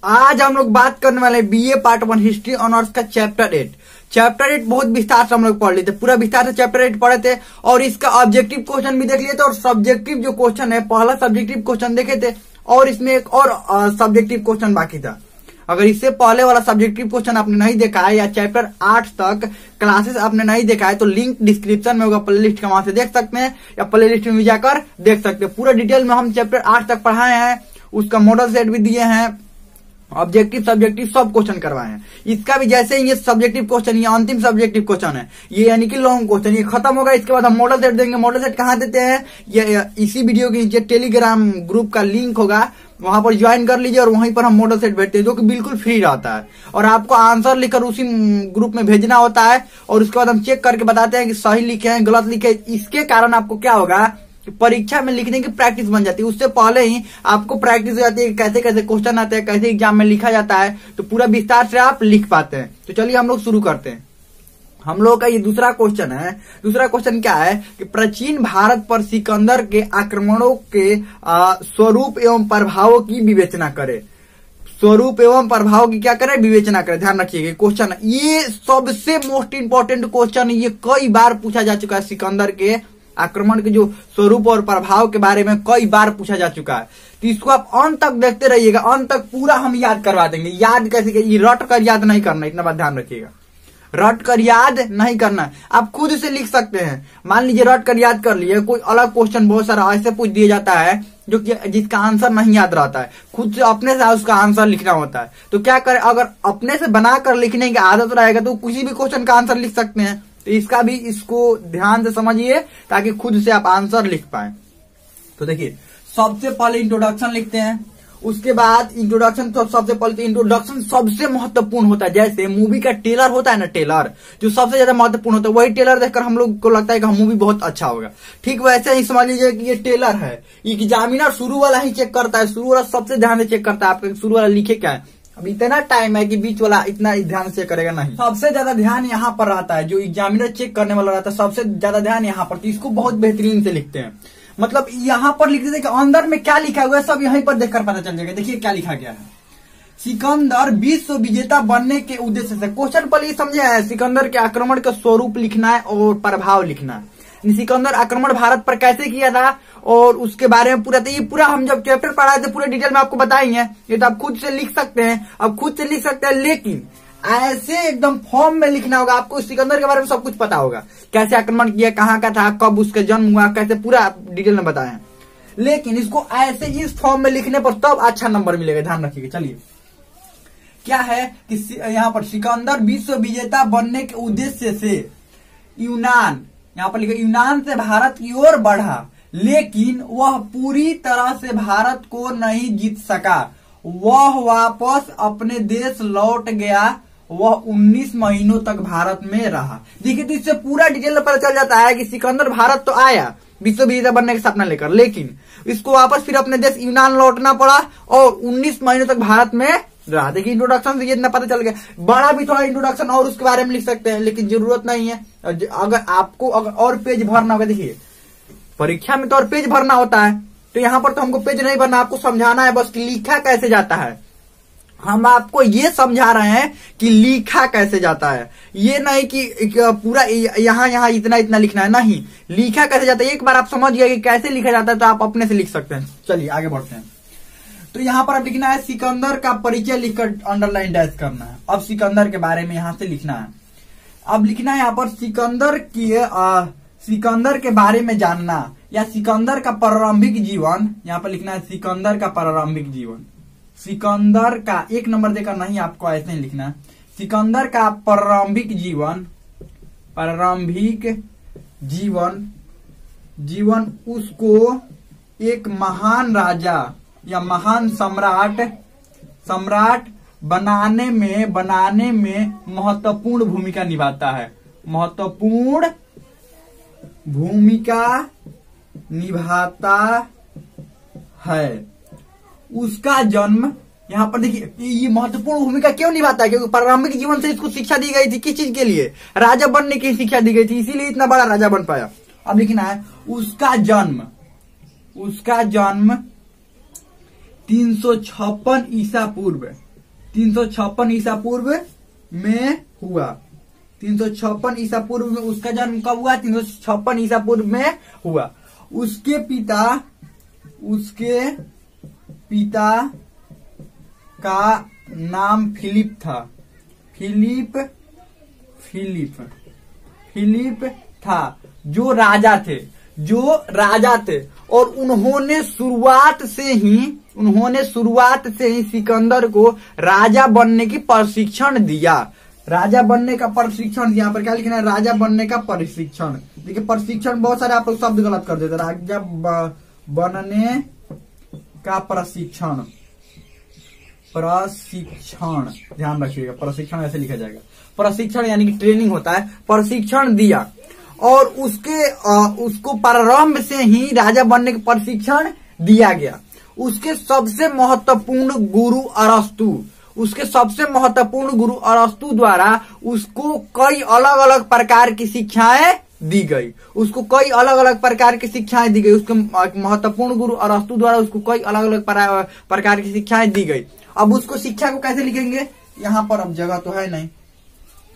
आज हम लोग बात करने वाले बीए पार्ट 1 हिस्ट्री ऑनर्स का चैप्टर 8। चैप्टर 8 बहुत विस्तार से हम लोग पढ़ लिए थे, पूरा विस्तार से चैप्टर 8 पढ़े थे और इसका ऑब्जेक्टिव क्वेश्चन भी देख लिए थे और सब्जेक्टिव जो क्वेश्चन है पहला सब्जेक्टिव क्वेश्चन देखे थे और इसमें एक और सब्जेक्टिव क्वेश्चन बाकी था। अगर इससे पहले वाला सब्जेक्टिव क्वेश्चन आपने नहीं देखा है या चैप्टर 8 तक क्लासेस आपने नहीं देखा है तो लिंक डिस्क्रिप्शन में होगा, प्लेलिस्ट का, वहां से देख सकते हैं या प्लेलिस्ट में भी जाकर देख सकते हैं। पूरा डिटेल में हम चैप्टर 8 तक पढ़ाए हैं, उसका मॉडल सेट भी दिए हैं, ऑब्जेक्टिव सब्जेक्टिव सब क्वेश्चन करवाए हैं। इसका भी जैसे ये सब्जेक्टिव क्वेश्चन, ये अंतिम सब्जेक्टिव क्वेश्चन है, ये यानी कि लॉन्ग क्वेश्चन, ये खत्म होगा। इसके बाद हम मॉडल सेट देंगे। मॉडल सेट कहाँ देते हैं, ये इसी वीडियो के नीचे टेलीग्राम ग्रुप का लिंक होगा, वहां पर ज्वाइन कर लीजिए और वहीं पर हम मॉडल सेट भेजते हैं जो कि बिल्कुल फ्री रहता है और आपको आंसर लिखकर उसी ग्रुप में भेजना होता है और उसके बाद हम चेक करके बताते हैं कि सही लिखे हैं गलत लिखे हैं। इसके कारण आपको क्या होगा कि परीक्षा में लिखने की प्रैक्टिस बन जाती है। उससे पहले ही आपको प्रैक्टिस हो जाती है कि कैसे कैसे क्वेश्चन आते हैं, कैसे एग्जाम में लिखा जाता है, तो पूरा विस्तार से आप लिख पाते हैं। तो चलिए हम लोग शुरू करते हैं। हम लोग का ये दूसरा क्वेश्चन है। दूसरा क्वेश्चन क्या है कि प्राचीन भारत पर सिकंदर के आक्रमणों के स्वरूप एवं प्रभावों की विवेचना करे। स्वरूप एवं प्रभाव की क्या करें, विवेचना करें। ध्यान रखिएगा क्वेश्चन, ये सबसे मोस्ट इंपॉर्टेंट क्वेश्चन, ये कई बार पूछा जा चुका है। सिकंदर के आक्रमण के जो स्वरूप और प्रभाव के बारे में कई बार पूछा जा चुका है, तो इसको आप अंत तक देखते रहिएगा। अंत तक पूरा हम याद करवा देंगे। याद कैसे, ये रट कर याद नहीं करना, इतना बात ध्यान रखिएगा। रट कर याद नहीं करना, आप खुद से लिख सकते हैं। मान लीजिए रट कर याद कर लिए, कोई अलग क्वेश्चन बहुत सारा ऐसे पूछ दिया जाता है जो कि जिसका आंसर नहीं याद रहता है, खुद से अपने से उसका आंसर लिखना होता है। तो क्या करें, अगर अपने से बनाकर लिखने की आदत रहेगा तो किसी भी क्वेश्चन का आंसर लिख सकते हैं। तो इसका भी इसको ध्यान से समझिए ताकि खुद से आप आंसर लिख पाए। तो देखिए सबसे पहले इंट्रोडक्शन लिखते हैं, उसके बाद इंट्रोडक्शन, तो सबसे पहले तो इंट्रोडक्शन सबसे महत्वपूर्ण होता है। जैसे मूवी का ट्रेलर होता है ना, ट्रेलर जो सबसे ज्यादा महत्वपूर्ण होता है, वही ट्रेलर देखकर हम लोग को लगता है कि मूवी बहुत अच्छा होगा। ठीक वैसे ही समझ लीजिए कि ये ट्रेलर है, एग्जामिनर शुरू वाला ही चेक करता है, शुरू वाला सबसे ध्यान से चेक करता है आपका शुरू वाला लिखे क्या है। अब इतना टाइम है कि बीच वाला इतना ध्यान से करेगा नहीं। सबसे ज्यादा ध्यान यहाँ पर रहता है, जो एग्जामिनर चेक करने वाला रहता है सबसे ज्यादा ध्यान यहाँ पर, तो इसको बहुत बेहतरीन से लिखते हैं। मतलब यहाँ पर लिख देते कि अंदर में क्या लिखा हुआ है सब यहीं पर देखकर पता चल जाएगा। देखिए क्या लिखा गया है, सिकंदर विश्व विजेता बनने के उद्देश्य से। क्वेश्चन पर ये समझे है, सिकंदर के आक्रमण का स्वरूप लिखना है और प्रभाव लिखना है। सिकंदर आक्रमण भारत पर कैसे किया था और उसके बारे में पूरा, तो ये पूरा हम जब चैप्टर पढ़ाए थे पूरे डिटेल में आपको बताएंगे। ये तो आप खुद से लिख सकते हैं, अब खुद से लिख सकते हैं, लेकिन ऐसे एकदम फॉर्म में लिखना होगा। आपको सिकंदर के बारे में सब कुछ पता होगा, कैसे आक्रमण किया, कहाँ का था, कब उसका जन्म हुआ, कैसे पूरा डिटेल में बताया। लेकिन इसको ऐसे इस फॉर्म में लिखने पर तब अच्छा नंबर मिलेगा, ध्यान रखिएगा। चलिए क्या है कि यहाँ पर सिकंदर विश्व विजेता बनने के उद्देश्य से यूनान, यहाँ पर लिखा यूनान से भारत की ओर बढ़ा, लेकिन वह पूरी तरह से भारत को नहीं जीत सका। वह वापस अपने देश लौट गया। वह 19 महीनों तक भारत में रहा। देखिए तो इससे पूरा डिटेल पता चल जाता है कि सिकंदर भारत तो आया विश्व विजेता बनने का सपना लेकर, लेकिन इसको वापस फिर अपने देश यूनान लौटना पड़ा और 19 महीनों तक भारत में रहा। देखिए इंट्रोडक्शन से ये इतना पता चल गया। बड़ा भी थोड़ा इंट्रोडक्शन और उसके बारे में लिख सकते हैं, लेकिन जरूरत नहीं है। अगर आपको अगर और पेज भरना होगा, देखिए परीक्षा में तो और पेज भरना होता है, तो यहाँ पर तो हमको पेज नहीं भरना, आपको समझाना है बस कि लिखा कैसे जाता है। हम आपको ये समझा रहे हैं कि लिखा कैसे जाता है, ये नहीं कि पूरा यहाँ इतना इतना लिखना है, नहीं, लिखा कैसे जाता है। एक बार आप समझ गए कि कैसे लिखा जाता है तो आप अपने से लिख सकते हैं। चलिए आगे बढ़ते हैं। तो यहाँ पर अब लिखना है सिकंदर का परिचय, लिखकर अंडरलाइन डैश करना है। अब सिकंदर के बारे में यहाँ से लिखना है। अब लिखना है यहाँ पर सिकंदर के बारे में जानना या सिकंदर का प्रारंभिक जीवन। यहाँ पर लिखना है सिकंदर का प्रारंभिक जीवन। सिकंदर का एक नंबर देकर नहीं, आपको ऐसे ही लिखना है सिकंदर का प्रारंभिक जीवन। प्रारंभिक जीवन उसको एक महान राजा या महान सम्राट बनाने में महत्वपूर्ण भूमिका निभाता है। महत्वपूर्ण भूमिका निभाता है। उसका जन्म, यहाँ पर देखिए ये महत्वपूर्ण भूमिका क्यों निभाता है, क्योंकि प्रारंभिक जीवन से इसको शिक्षा दी गई थी। किस चीज के लिए, राजा बनने की शिक्षा दी गई थी, इसीलिए इतना बड़ा राजा बन पाया। अब लिखना है उसका जन्म 356 ईसा पूर्व 356 ईसा पूर्व में हुआ। 356 ईसा पूर्व में उसका जन्म कब हुआ? 356 ईसा पूर्व में हुआ। उसके पिता का नाम फिलिप था। फिलिप था, जो राजा थे और उन्होंने शुरुआत से ही सिकंदर को राजा बनने की प्रशिक्षण दिया। राजा बनने का प्रशिक्षण, यहाँ पर क्या लिखना है? राजा बनने का प्रशिक्षण। देखिए प्रशिक्षण बहुत सारे आप लोग शब्द गलत कर देते। राजा बनने का प्रशिक्षण, ध्यान रखिएगा, प्रशिक्षण ऐसे लिखा जाएगा। प्रशिक्षण यानी कि ट्रेनिंग होता है। प्रशिक्षण दिया और उसको प्रारंभ से ही राजा बनने का प्रशिक्षण दिया गया। उसके सबसे महत्वपूर्ण गुरु अरस्तु द्वारा उसको कई अलग अलग प्रकार की शिक्षाएं दी गई। उसके महत्वपूर्ण गुरु अरस्तु द्वारा उसको कई अलग अलग प्रकार की शिक्षाएं दी गई। अब उसको शिक्षा को कैसे लिखेंगे? यहाँ पर अब जगह तो है नहीं,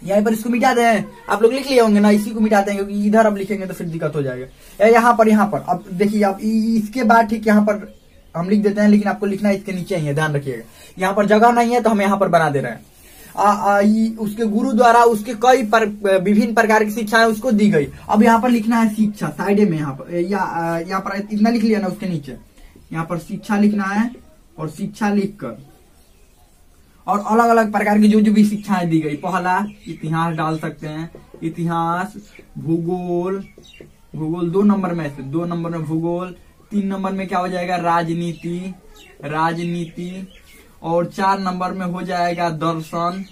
यहाँ पर इसको मिटा दें। आप लोग लिख लिए होंगे ना, इसी को मिटा देंगे क्योंकि इधर अब लिखेंगे तो फिर दिक्कत हो जाएगा। यहाँ पर अब देखिए, अब इसके बाद ठीक यहाँ पर हम लिख देते हैं, लेकिन आपको लिखना इसके नीचे ही है, ध्यान रखिएगा। यहाँ पर जगह नहीं है तो हम यहाँ पर बना दे रहे हैं। उसके गुरु द्वारा उसके कई विभिन्न प्रकार की शिक्षाएं उसको दी गई। अब यहाँ पर लिखना है शिक्षा, साइड में यहाँ पर इतना लिख लिया ना, उसके नीचे यहाँ पर शिक्षा लिखना है और शिक्षा लिखकर और अलग अलग प्रकार की जो भी शिक्षाएं दी गई। पहला इतिहास डाल सकते हैं, इतिहास, भूगोल 2 नंबर में से, 2 नंबर में भूगोल, 3 नंबर में क्या हो जाएगा? राजनीति और 4 नंबर में हो जाएगा दर्शन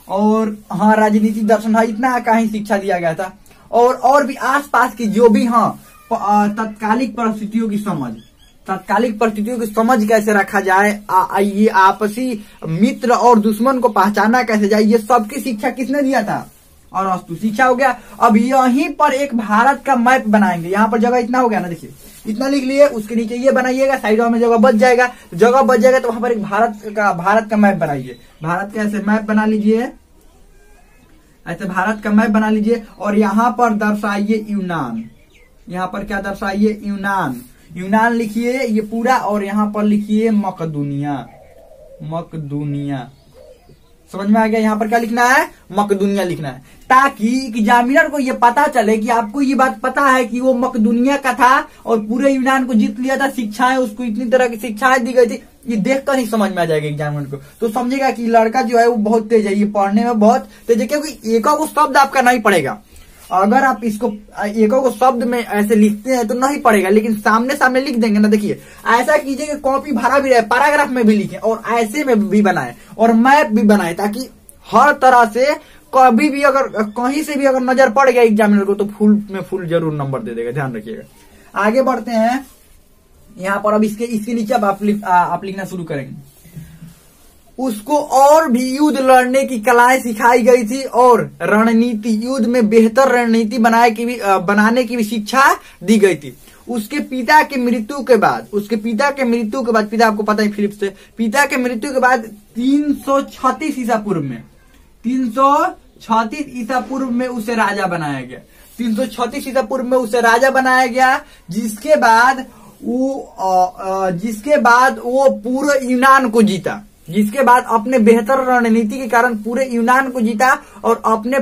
और हाँ, राजनीति दर्शन, हाँ, इतना का ही शिक्षा दिया गया था। और भी आसपास की जो भी, हाँ, तात्कालिक परिस्थितियों की समझ कैसे रखा जाए, ये आपसी मित्र और दुश्मन को पहचाना कैसे जाए, ये सबकी शिक्षा किसने दिया था? अरस्तु। शिक्षा हो गया। अब यहीं पर एक भारत का मैप बनाएंगे। यहाँ पर जगह इतना हो गया ना, देखिए इतना लिख लिए, उसके नीचे ये बनाइएगा, साइडों में जगह बच जाएगा तो वहां पर एक भारत का मैप बनाइए। भारत का ऐसे मैप बना लीजिए, ऐसे भारत का मैप बना लीजिए और यहाँ पर दर्शाइए यूनान। यहाँ पर क्या दर्शाइए? यूनान लिखिए ये पूरा, और यहाँ पर लिखिए मकदूनिया। समझ में आ गया? यहाँ पर क्या लिखना है? मकदूनिया लिखना है, ताकि एग्जामिनर को ये पता चले कि आपको ये बात पता है कि वो मकदूनिया का था और पूरे यूनान को जीत लिया था। शिक्षाएं उसको इतनी तरह की शिक्षाएं दी गई थी, ये देखकर ही समझ में आ जाएगा एग्जामिनर को। तो समझेगा कि लड़का जो है वो बहुत तेज है, ये पढ़ने में बहुत तेज है, क्योंकि एक को शब्द आपका नहीं पड़ेगा। अगर आप इसको एकों को शब्द में ऐसे लिखते हैं तो नहीं पड़ेगा, लेकिन सामने लिख देंगे ना। देखिए ऐसा कीजिए कि कॉपी भरा भी रहे, पैराग्राफ में भी लिखें और ऐसे में भी बनाए और मैप भी बनाए, ताकि हर तरह से कभी भी अगर कहीं से भी अगर नजर पड़ गया एग्जामिनर को तो फुल जरूर नंबर दे देगा। ध्यान रखिएगा। आगे बढ़ते हैं। यहाँ पर अब इसके नीचे अब आप लिखना शुरू करेंगे। उसको और भी युद्ध लड़ने की कलाएं सिखाई गई थी और रणनीति, युद्ध में बेहतर रणनीति बनाने की भी शिक्षा दी गई थी। उसके पिता के मृत्यु के बाद, पिता आपको पता है फिलिप से, पिता के मृत्यु के बाद 336 ईसा पूर्व में, 336 ईसा पूर्व में उसे राजा बनाया गया। 336 ईसा पूर्व में उसे राजा बनाया गया, जिसके बाद वो पूरे यूनान को जीता। जिसके बाद अपने बेहतर रणनीति के कारण पूरे यूनान को जीता और अपने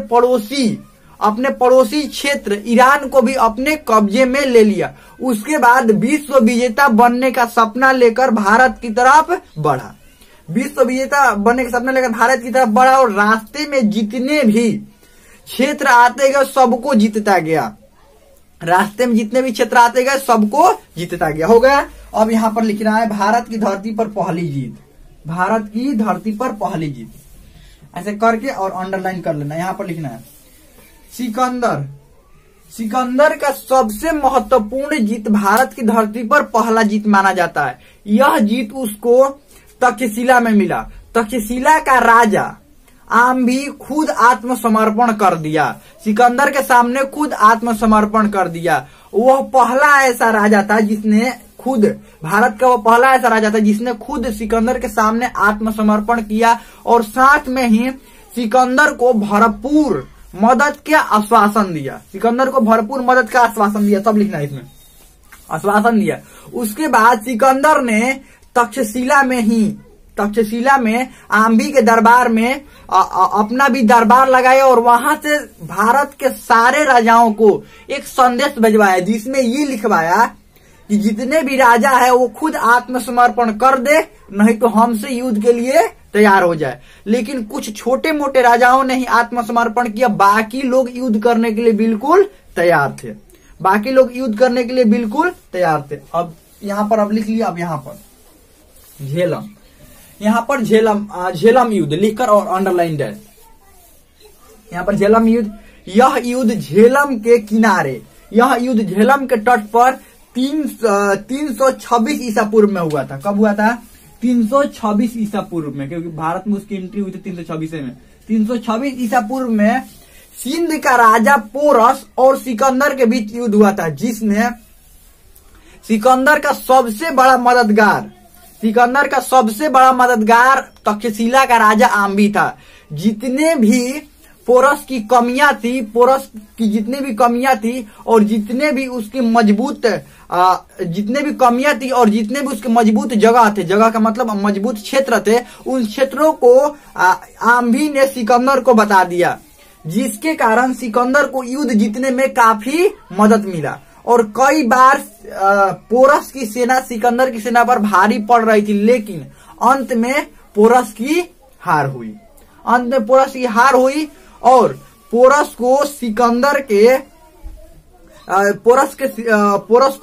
पड़ोसी क्षेत्र ईरान को भी अपने कब्जे में ले लिया। उसके बाद विश्व विजेता बनने का सपना लेकर भारत की तरफ बढ़ा। और रास्ते में जितने भी क्षेत्र आते गए सबको जीतता गया। रास्ते में जितने भी क्षेत्र आते गए सबको जीतता गया। हो गया। अब यहाँ पर लिख रहा है भारत की धरती पर पहली जीत। भारत की धरती पर पहली जीत ऐसे करके और अंडरलाइन कर लेना। यहाँ पर लिखना है सिकंदर का सबसे महत्वपूर्ण जीत भारत की धरती पर पहला जीत माना जाता है। यह जीत उसको तक्षशिला में मिला। तक्षशिला का राजा आम भी खुद आत्मसमर्पण कर दिया। सिकंदर के सामने खुद आत्मसमर्पण कर दिया। वह पहला ऐसा राजा था जिसने खुद, भारत का वो पहला ऐसा राजा था जिसने खुद सिकंदर के सामने आत्मसमर्पण किया और साथ में ही सिकंदर को भरपूर मदद का आश्वासन दिया। सिकंदर को भरपूर मदद का आश्वासन दिया, सब लिखना है इसमें, आश्वासन दिया। उसके बाद सिकंदर ने तक्षशिला में आम्बी के दरबार में अपना भी दरबार लगाया और वहां से भारत के सारे राजाओं को एक संदेश भिजवाया जिसमें ये लिखवाया कि जितने भी राजा है वो खुद आत्मसमर्पण कर दे, नहीं तो हमसे युद्ध के लिए तैयार हो जाए। लेकिन कुछ छोटे मोटे राजाओं ने ही आत्मसमर्पण किया, बाकी लोग युद्ध करने के लिए बिल्कुल तैयार थे, बाकी लोग युद्ध करने के लिए बिल्कुल तैयार थे। अब यहाँ पर अब लिख लिया, अब यहाँ पर झेलम, यहाँ पर झेलम युद्ध लिखकर और अंडरलाइन है। यहाँ पर झेलम युद्ध, यह युद्ध झेलम के किनारे, यह युद्ध झेलम के तट पर 326 ईसा पूर्व में हुआ था। कब हुआ था? 326 ईसा पूर्व में, क्योंकि भारत में उसकी एंट्री हुई थी 326 में। 326 ईसा पूर्व में सिंध का राजा पोरस और सिकंदर के बीच युद्ध हुआ था, जिसमें सिकंदर का सबसे मददगार तक्षशिला का राजा आम्बी था। जितने भी पोरस की कमियां थी और जितने भी उसके मजबूत जगह का मतलब मजबूत क्षेत्र थे, उन क्षेत्रों को आम्बी ने सिकंदर को बता दिया, जिसके कारण सिकंदर को युद्ध जीतने में काफी मदद मिला। और कई बार पोरस की सेना सिकंदर की सेना पर भारी पड़ रही थी, लेकिन अंत में पोरस की हार हुई और पोरस को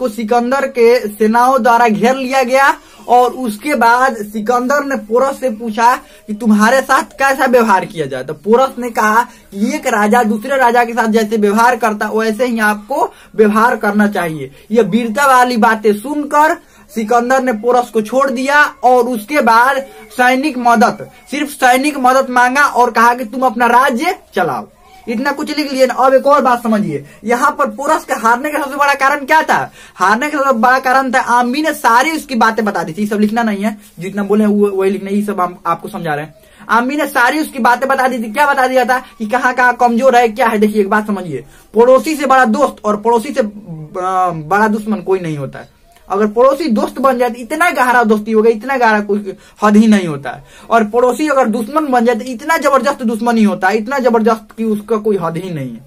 सिकंदर के सेनाओं द्वारा घेर लिया गया। और उसके बाद सिकंदर ने पोरस से पूछा कि तुम्हारे साथ कैसा व्यवहार किया जाए, तो पोरस ने कहा कि एक राजा दूसरे राजा के साथ जैसे व्यवहार करता वैसे ही आपको व्यवहार करना चाहिए। ये वीरता वाली बातें सुनकर सिकंदर ने पोरस को छोड़ दिया और उसके बाद सिर्फ सैनिक मदद मांगा और कहा कि तुम अपना राज्य चलाओ। इतना कुछ लिख लिए ना। अब एक और बात समझिए, यहाँ पर पोरस के हारने का सबसे बड़ा कारण क्या था? हारने का सबसे बड़ा कारण था आम्बी ने सारी उसकी बातें बता दी थी। सब लिखना नहीं है, जितना बोले वही लिखना, ये सब हम आपको समझा रहे हैं। आम्बी ने सारी उसकी बातें बता दी थी। क्या बता दिया था कि कहाँ कमजोर है, क्या है। देखिए एक बात समझिए, पड़ोसी से बड़ा दोस्त और पड़ोसी से बड़ा दुश्मन कोई नहीं होता है। अगर पड़ोसी दोस्त बन जाए तो इतना गहरा दोस्ती होगा, इतना गहरा कोई हद ही नहीं होता है। और पड़ोसी अगर दुश्मन बन जाए तो इतना जबरदस्त दुश्मनी होता है, इतना जबरदस्त कि उसका कोई हद ही नहीं है।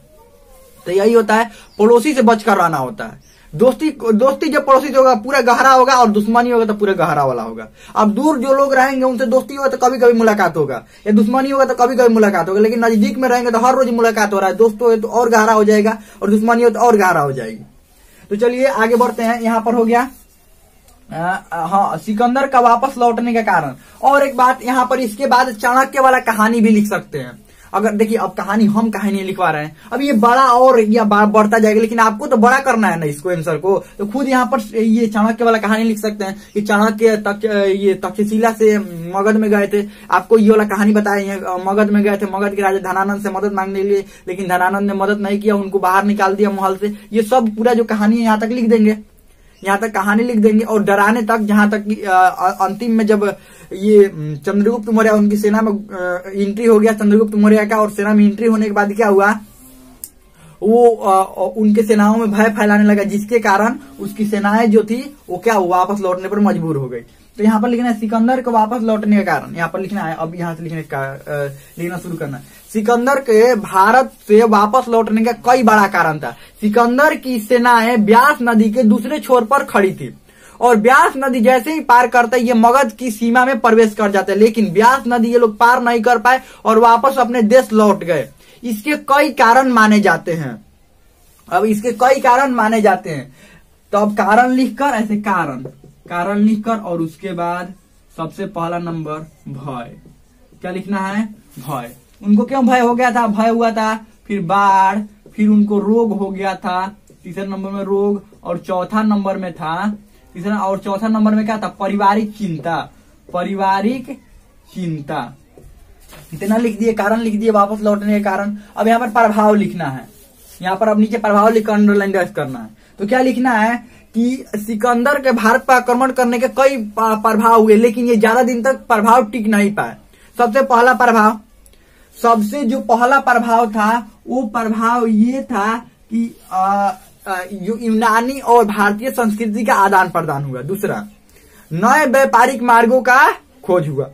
तो यही होता है, पड़ोसी से बचकर रहना होता है। दोस्ती जब पड़ोसी से होगा पूरा गहरा होगा और दुश्मनी होगा तो पूरा गहरा वाला होगा। अब दूर जो लोग रहेंगे उनसे दोस्ती होगा तो कभी कभी मुलाकात होगा, या दुश्मनी होगा तो कभी कभी मुलाकात होगा। लेकिन नजदीक में रहेंगे तो हर रोज मुलाकात हो रहा है। दोस्त हो तो और गहरा हो जाएगा और दुश्मनी हो तो और गहरा हो जाएगी। तो चलिए आगे बढ़ते हैं। यहाँ पर हो गया हाँ, सिकंदर का वापस लौटने का कारण। और एक बात यहाँ पर, इसके बाद चाणक्य वाला कहानी भी लिख सकते हैं। अगर देखिए अब हम कहानी लिखवा रहे हैं, अब ये बड़ा और या बढ़ता जाएगा, लेकिन आपको तो बड़ा करना है ना इसको, आंसर को। तो खुद यहाँ पर ये चाणक्य वाला कहानी लिख सकते हैं कि चाणक्य तक्षशिला से मगध में गए थे। आपको ये वाला कहानी बताया, मगध में गए थे, मगध के राजा धनानंद से मदद मांगने के लिए, लेकिन धनानंद ने मदद नहीं किया, उनको बाहर निकाल दिया महल से। ये सब पूरा जो कहानी है यहाँ तक लिख देंगे, यहाँ तक कहानी लिख देंगे। और डराने तक, जहां तक अंतिम में जब ये चंद्रगुप्त मौर्य उनकी सेना में एंट्री हो गया, चंद्रगुप्त मौर्य का, और सेना में एंट्री होने के बाद क्या हुआ, वो उनके सेनाओं में भय फैलाने लगा, जिसके कारण उसकी सेनाएं जो थी वो क्या वापस लौटने पर मजबूर हो गई। तो यहाँ पर लिखना है सिकंदर को वापस लौटने का कारण, यहाँ पर लिखना है। अब यहाँ से लिखना शुरू करना है। सिकंदर के भारत से वापस लौटने का कई बड़ा कारण था। सिकंदर की सेनाएं ब्यास नदी के दूसरे छोर पर खड़ी थी और ब्यास नदी जैसे ही पार करते ये मगध की सीमा में प्रवेश कर जाते, लेकिन ब्यास नदी ये लोग पार नहीं कर पाए और वापस अपने देश लौट गए। इसके कई कारण माने जाते हैं। तो अब कारण लिखकर, ऐसे कारण लिखकर, और उसके बाद सबसे पहला नंबर भय। क्या लिखना है? भय। उनको क्यों भय हो गया था? भय हुआ था, फिर बाढ़, फिर उनको रोग हो गया था, तीसरे नंबर में रोग, और चौथा नंबर में क्या था? पारिवारिक चिंता। इतना लिख दिए, कारण लिख दिए वापस लौटने के कारण। अब यहाँ पर प्रभाव लिखना है। यहाँ पर अब नीचे प्रभाव लिखकर अंडरलाइन करना है। तो क्या लिखना है कि सिकंदर के भारत पर आक्रमण करने के कई प्रभाव हुए, लेकिन ये ज्यादा दिन तक प्रभाव टिक नहीं पाए। सबसे जो पहला प्रभाव था वो प्रभाव ये था कि यूनानी और भारतीय संस्कृति का आदान प्रदान हुआ। दूसरा, नए व्यापारिक मार्गों का खोज हुआ।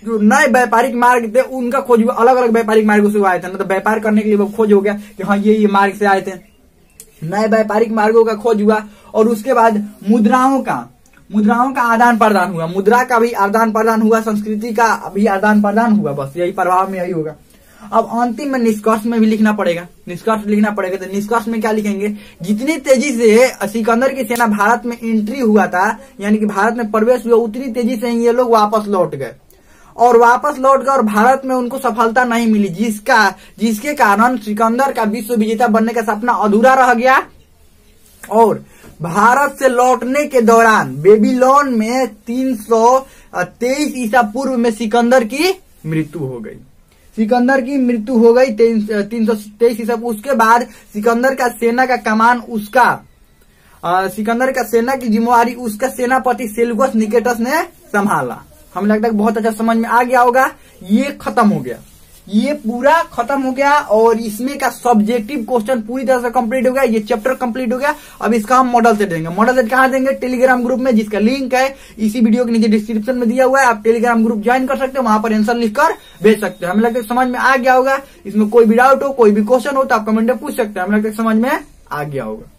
जो नए व्यापारिक मार्ग थे उनका खोज हुआ, अलग अलग व्यापारिक मार्गों से आए थे ना, तो व्यापार करने के लिए वो खोज हो गया कि हाँ ये मार्ग से आए थे। नए व्यापारिक मार्गों का खोज हुआ और उसके बाद मुद्राओं का आदान प्रदान हुआ। मुद्रा का भी आदान प्रदान हुआ, संस्कृति का भी आदान प्रदान हुआ। बस यही प्रभाव में यही होगा। अब अंतिम में निष्कर्ष में भी लिखना पड़ेगा, तो निष्कर्ष में क्या लिखेंगे, जितनी तेजी से सिकंदर की सेना भारत में एंट्री हुआ था, यानी कि भारत में प्रवेश हुआ, उतनी तेजी से ये लोग वापस लौट गए और भारत में उनको सफलता नहीं मिली, जिसके कारण सिकंदर का विश्व विजेता बनने का सपना अधूरा रह गया। और भारत से लौटने के दौरान बेबीलोन में 323 ईसा पूर्व में सिकंदर की मृत्यु हो गई। 323 ईसा। उसके बाद सिकंदर का सेना का कमान सिकंदर का सेना की जिम्मेवारी उसका सेनापति सेल्यूकस निकेटस ने संभाला। हमें लगता है बहुत अच्छा समझ में आ गया होगा। ये खत्म हो गया, ये पूरा खत्म हो गया और इसमें का सब्जेक्टिव क्वेश्चन पूरी तरह से कंप्लीट हो गया। ये चैप्टर कंप्लीट हो गया। अब इसका हम मॉडल सेट देंगे। मॉडल सेट कहाँ देंगे? टेलीग्राम ग्रुप में, जिसका लिंक है इसी वीडियो के नीचे डिस्क्रिप्शन में दिया हुआ है। आप टेलीग्राम ग्रुप ज्वाइन कर सकते हो, वहां पर आंसर लिखकर भेज सकते हैं। हमें लगता है समझ में आ गया होगा। इसमें कोई भी डाउट हो, कोई भी क्वेश्चन हो तो आप कमेंट में पूछ सकते हैं। हमें लगता है समझ में आ गया होगा।